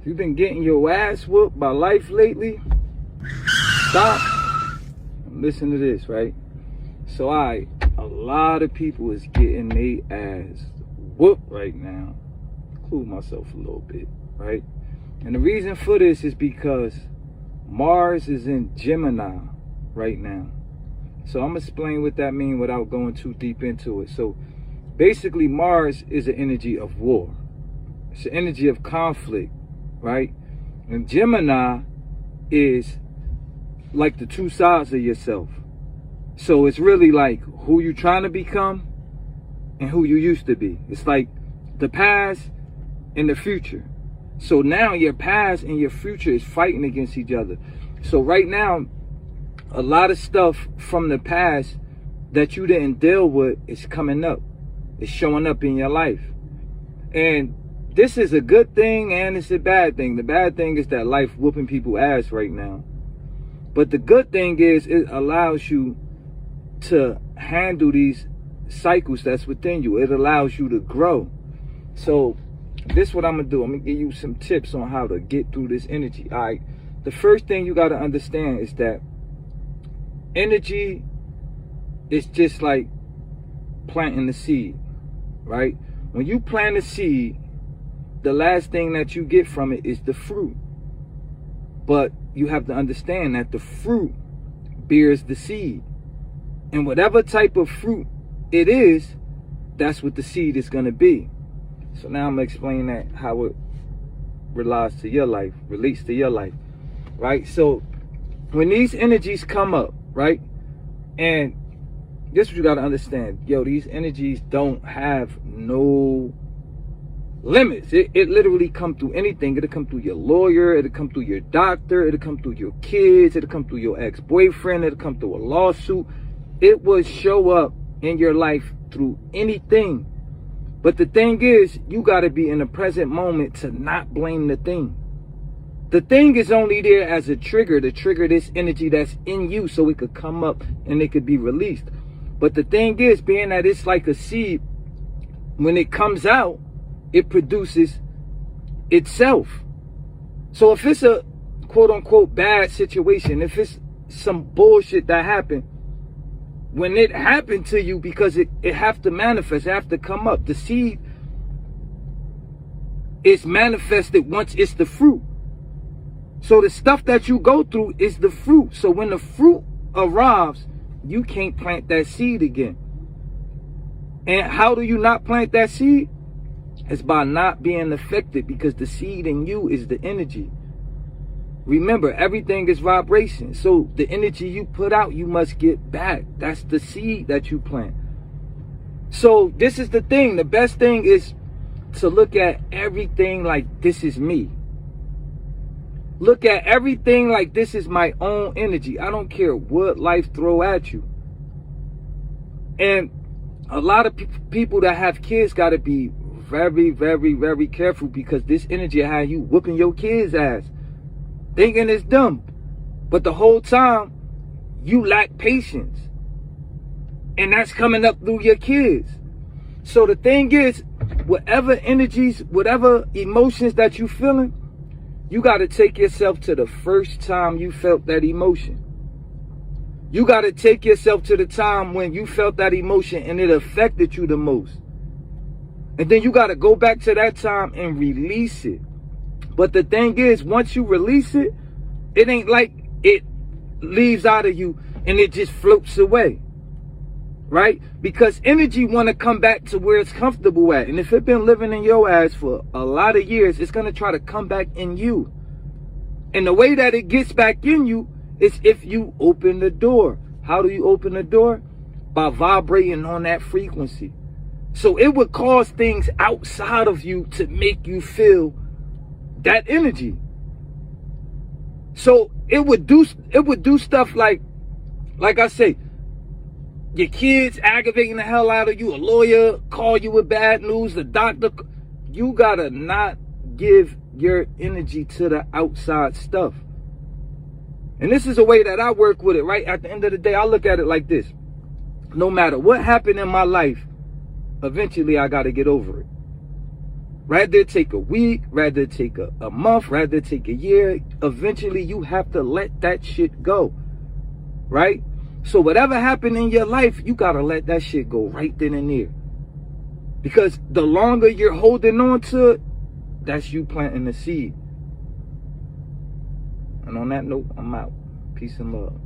If you've been getting your ass whooped by life lately, stop and listen to this, right? So a lot of people is getting their ass whooped right now, include myself a little bit, right? And the reason for this is because Mars is in Gemini right now. So I'm gonna explain what that means without going too deep into it. So basically, Mars is an energy of war. It's an energy of conflict, right? And Gemini is like the two sides of yourself. So it's really like who you trying to become and who you used to be. It's like the past and the future. So now your past and your future is fighting against each other. So right now, a lot of stuff from the past that you didn't deal with is coming up. It's showing up in your life. And this is a good thing and it's a bad thing. The bad thing is that life whooping people ass right now. But the good thing is it allows you to handle these cycles that's within you. It allows you to grow. So this is what I'm going to do. I'm going to give you some tips on how to get through this energy. All right. The first thing you got to understand is that energy is just like planting the seed, right? When you plant a seed, the last thing that you get from it is the fruit. But you have to understand that the fruit bears the seed. And whatever type of fruit it is, that's what the seed is going to be. So now I'm going to explain that, how it relates to your life, right? So when these energies come up, right? And this is what you got to understand. Yo, these energies don't have no limits. It literally come through anything. It'll come through your lawyer. It'll come through your doctor. It'll come through your kids. It'll come through your ex-boyfriend. It'll come through a lawsuit. It will show up in your life through anything. But the thing is, you got to be in the present moment to not blame the thing. The thing is only there as a trigger to trigger this energy that's in you so it could come up and it could be released. But the thing is, being that it's like a seed, when it comes out, it produces itself. So if it's a quote unquote bad situation, if it's some bullshit that happened, when it happened to you, because it have to manifest, it have to come up. The seed is manifested once it's the fruit. So the stuff that you go through is the fruit. So when the fruit arrives, you can't plant that seed again. And how do you not plant that seed? It's by not being affected, because the seed in you is the energy. Remember, everything is vibration. So the energy you put out, you must get back. That's the seed that you plant. So this is the thing. The best thing is to look at everything like this is me. Look at everything like this is my own energy. I don't care what life throw at you. And a lot of people that have kids got to be very, very, very careful, because this energy will have you whooping your kids' ass, thinking it's dumb. But the whole time, you lack patience. And that's coming up through your kids. So the thing is, whatever energies, whatever emotions that you feeling, you got to take yourself to the first time you felt that emotion. You got to take yourself to the time when you felt that emotion and it affected you the most. And then you got to go back to that time and release it. But the thing is, once you release it, it ain't like it leaves out of you and it just floats away. Right? Because energy want to come back to where it's comfortable at. And if it's been living in your ass for a lot of years, it's going to try to come back in you. And the way that it gets back in you is if you open the door. How do you open the door? By vibrating on that frequency. So it would cause things outside of you to make you feel that energy. So it would do stuff like I say, your kids aggravating the hell out of you, a lawyer call you with bad news, the doctor. You gotta not give your energy to the outside stuff. And this is a way that I work with it, right? At the end of the day, I look at it like this. No matter what happened in my life, eventually I gotta get over it. Rather it take a week, rather it take a month, rather it take a year, eventually you have to let that shit go, right? So whatever happened in your life, you gotta let that shit go right then and there. Because the longer you're holding on to it, that's you planting the seed. And on that note, I'm out. Peace and love.